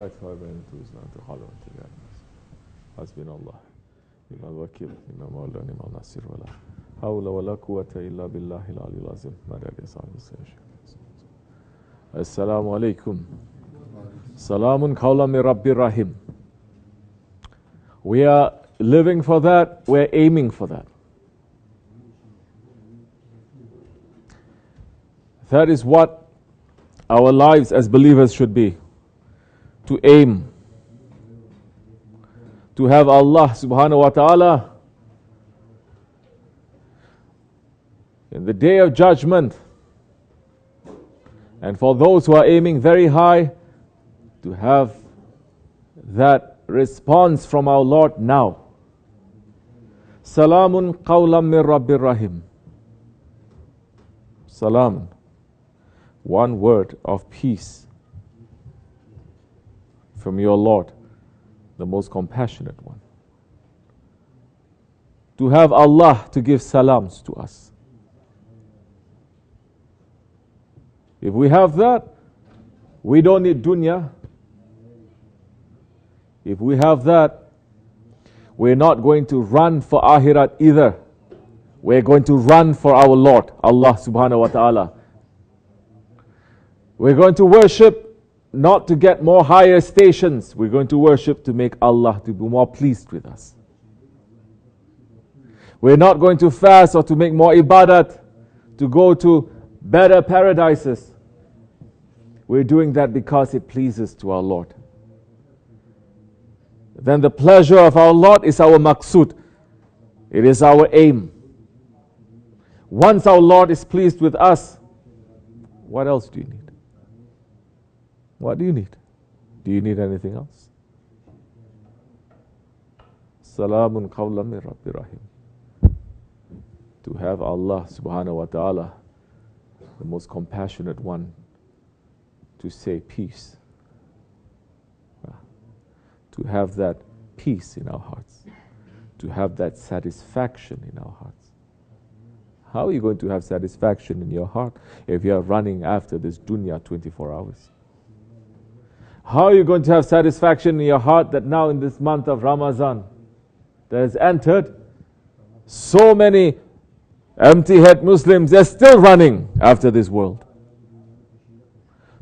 أكثر بين توزنا تحال وانتقال حسبنا الله نعم الوكيل نعم مولى نعم الناصر ولا حول ولا قوة إلا بالله العلي العظيم. السلام عليكم. Salamun qawlan min Rabbir Rahim. We are living for that, we're aiming for that. That is what our lives as believers should be. To aim. To have Allah subhanahu wa ta'ala in the day of judgment. And for those who are aiming very high, to have that response from our Lord now. Salamun qawlan min Rabbir Rahim. Salam. One word of peace from your Lord, the most compassionate one. To have Allah to give salams to us. If we have that, we don't need dunya. If we have that, we're not going to run for akhirat either. We're going to run for our Lord, Allah subhanahu wa ta'ala. We're going to worship not to get more higher stations. We're going to worship to make Allah to be more pleased with us. We're not going to fast or to make more ibadat, to go to better paradises. We're doing that because it pleases to our Lord. Then the pleasure of our Lord is our maqsood. It is our aim. Once our Lord is pleased with us, what else do you need? What do you need? Do you need anything else? Salamun qawlan min Rabbir Rahim. To have Allah subhanahu wa ta'ala, the most compassionate one, to say peace. To have that peace in our hearts. To have that satisfaction in our hearts. How are you going to have satisfaction in your heart if you are running after this dunya 24 hours? How are you going to have satisfaction in your heart that now in this month of Ramazan that has entered, so many empty-head Muslims, they're still running after this world.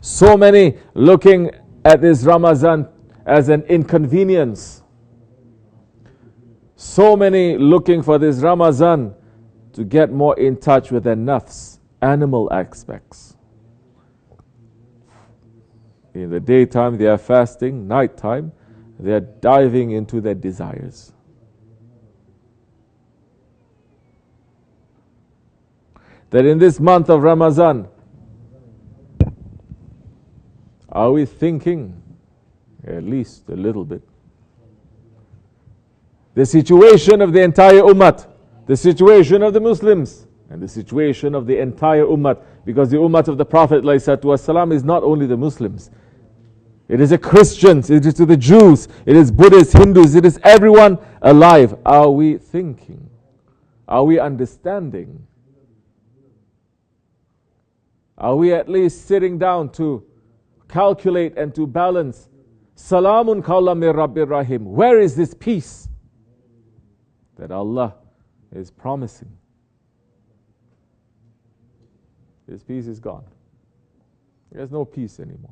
So many looking at this Ramazan as an inconvenience. So many looking for this Ramazan to get more in touch with their nafs, animal aspects. In the daytime they are fasting, nighttime they are diving into their desires. That in this month of Ramazan, are we thinking at least a little bit? The situation of the entire ummah, the situation of the Muslims, and the situation of the entire ummah, because the ummah of the Prophet ﷺ is not only the Muslims. It is the Christians, it is to the Jews, it is Buddhists, Hindus, it is everyone alive. Are we thinking? Are we understanding? Are we at least sitting down to calculate and to balance? Salamun qawlan min Rabbir Rahim. Where is this peace that Allah is promising? This peace is gone. There's no peace anymore.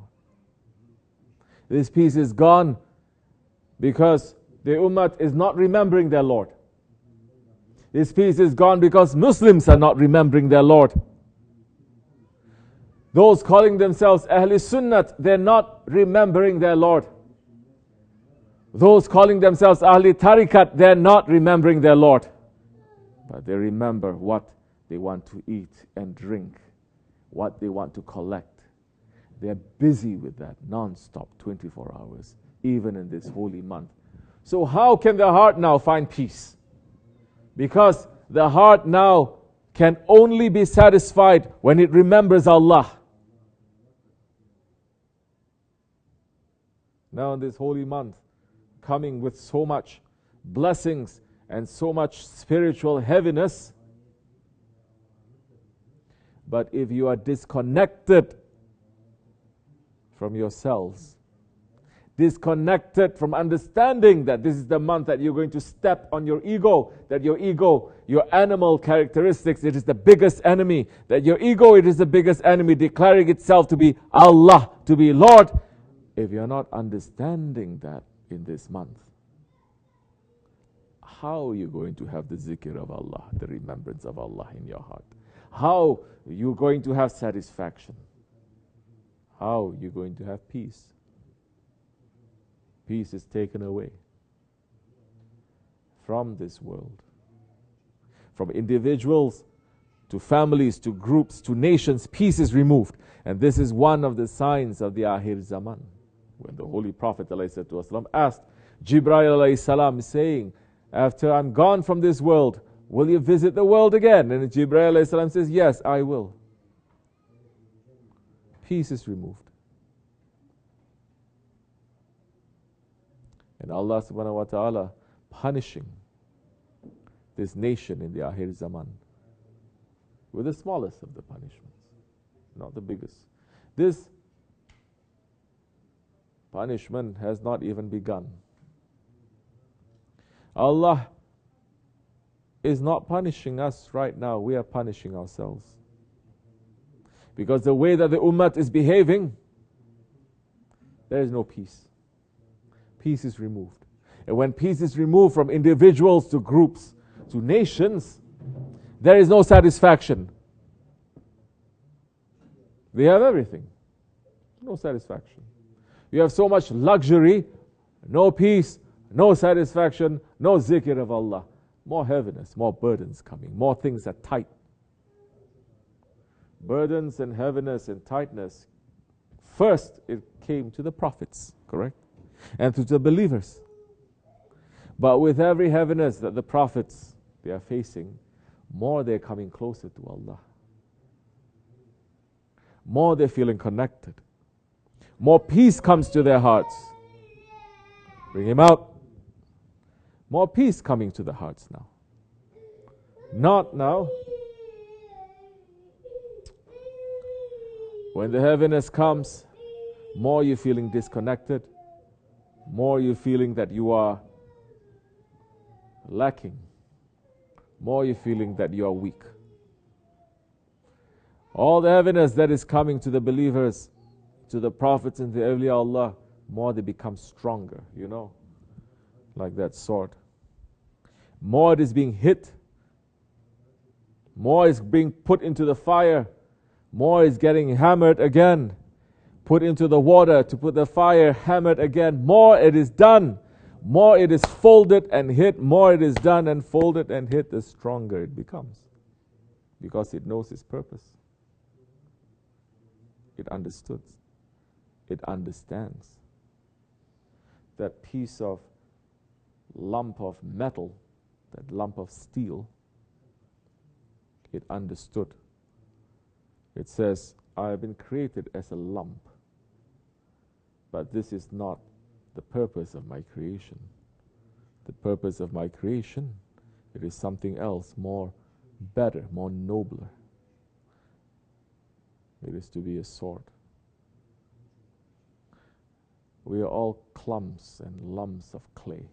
This peace is gone because the ummah is not remembering their Lord. This peace is gone because Muslims are not remembering their Lord. Those calling themselves Ahl Sunnat, they're not remembering their Lord. Those calling themselves Ahli Tariqat, they're not remembering their Lord. But they remember what they want to eat and drink, what they want to collect. They're busy with that non-stop, 24 hours, even in this holy month. So how can the heart now find peace? Because the heart now can only be satisfied when it remembers Allah. Now in this holy month, coming with so much blessings and so much spiritual heaviness, but if you are disconnected from yourselves, disconnected from understanding that this is the month that you're going to step on your ego, that your ego, your animal characteristics, it is the biggest enemy, that your ego, it is the biggest enemy, declaring itself to be Allah, to be Lord. If you're not understanding that in this month, how are you going to have the zikr of Allah, the remembrance of Allah in your heart? How are you going to have satisfaction? How are you going to have peace? Peace is taken away from this world. From individuals to families to groups to nations, peace is removed. And this is one of the signs of the Akhir Zaman. When the Holy Prophet ﷺ asked Jibreel ﷺ, saying, after I'm gone from this world, will you visit the world again? And Jibreel ﷺ says, yes, I will. Peace is removed. And Allah subhanahu wa ta'ala punishing this nation in the Akhir Zaman with the smallest of the punishments, not the biggest. This punishment has not even begun. Allah is not punishing us right now, we are punishing ourselves. Because the way that the ummah is behaving, there is no peace. Peace is removed. And when peace is removed from individuals to groups to nations, there is no satisfaction. They have everything. No satisfaction. You have so much luxury, no peace, no satisfaction, no zikr of Allah. More heaviness, more burdens coming, more things are tight. Burdens and heaviness and tightness. First, it came to the prophets, correct? And to the believers. But with every heaviness that the prophets they are facing, more they're coming closer to Allah. More they're feeling connected. More peace comes to their hearts. Bring him out. More peace coming to the hearts now. Not now. When the heaviness comes, more you're feeling disconnected. More you're feeling that you are lacking. More you're feeling that you are weak. All the heaviness that is coming to the believers, to the prophets and the awliya Allah, more they become stronger, you know, like that sword. More it is being hit. More is being put into the fire. More is getting hammered again. Put into the water to put the fire, hammered again. More it is done. More it is folded and hit. More it is done and folded and hit, the stronger it becomes. Because it knows its purpose. It understood. It understands. That piece of lump of metal, that lump of steel, it understood. It says, I have been created as a lump. But this is not the purpose of my creation. The purpose of my creation, it is something else, more better, more nobler. It is to be a sword. We are all clumps and lumps of clay.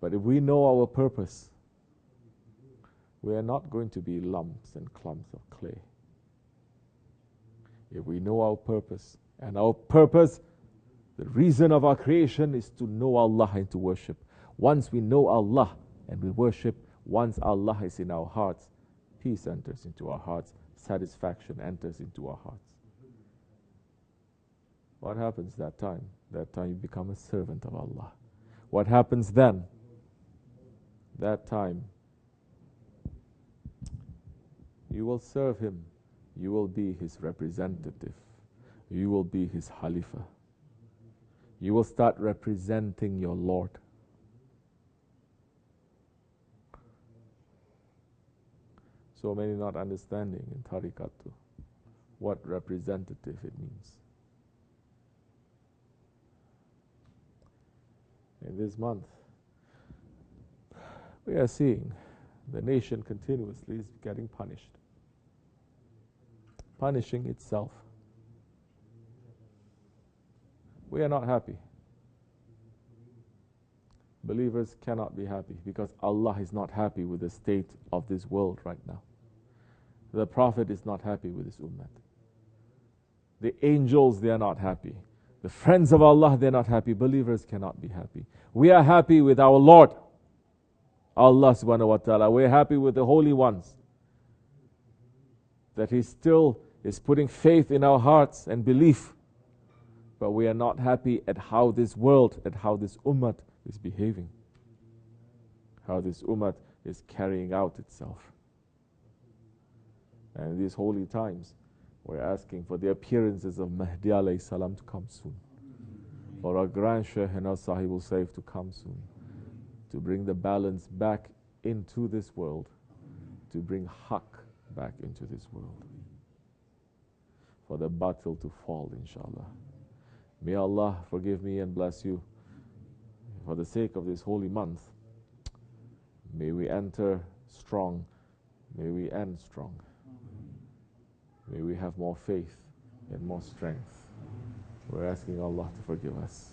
But if we know our purpose, we are not going to be lumps and clumps of clay. If we know our purpose, and our purpose, the reason of our creation is to know Allah and to worship. Once we know Allah and we worship, once Allah is in our hearts, peace enters into our hearts, satisfaction enters into our hearts. What happens that time? That time you become a servant of Allah. What happens then? That time you will serve Him. You will be His representative. You will be His Khalifa. You will start representing your Lord. So many not understanding in tariqat what representative it means. In this month, we are seeing the nation continuously is getting punished. Punishing itself. We are not happy. Believers cannot be happy because Allah is not happy with the state of this world right now. The Prophet is not happy with this ummah. The angels, they are not happy. The friends of Allah, they are not happy. Believers cannot be happy. We are happy with our Lord, Allah subhanahu wa ta'ala. We are happy with the holy ones, that He still is putting faith in our hearts and belief. But we are not happy at how this world, at how this ummah is behaving, how this ummah is carrying out itself. And in these holy times, we're asking for the appearances of Mahdi alayhi salam to come soon, for our grand Shaykh and our Sahibul Saif to come soon, to bring the balance back into this world, to bring haqq back into this world, for the battle to fall, inshallah. May Allah forgive me and bless you. For the sake of this holy month, may we enter strong, may we end strong. May we have more faith and more strength. We're asking Allah to forgive us.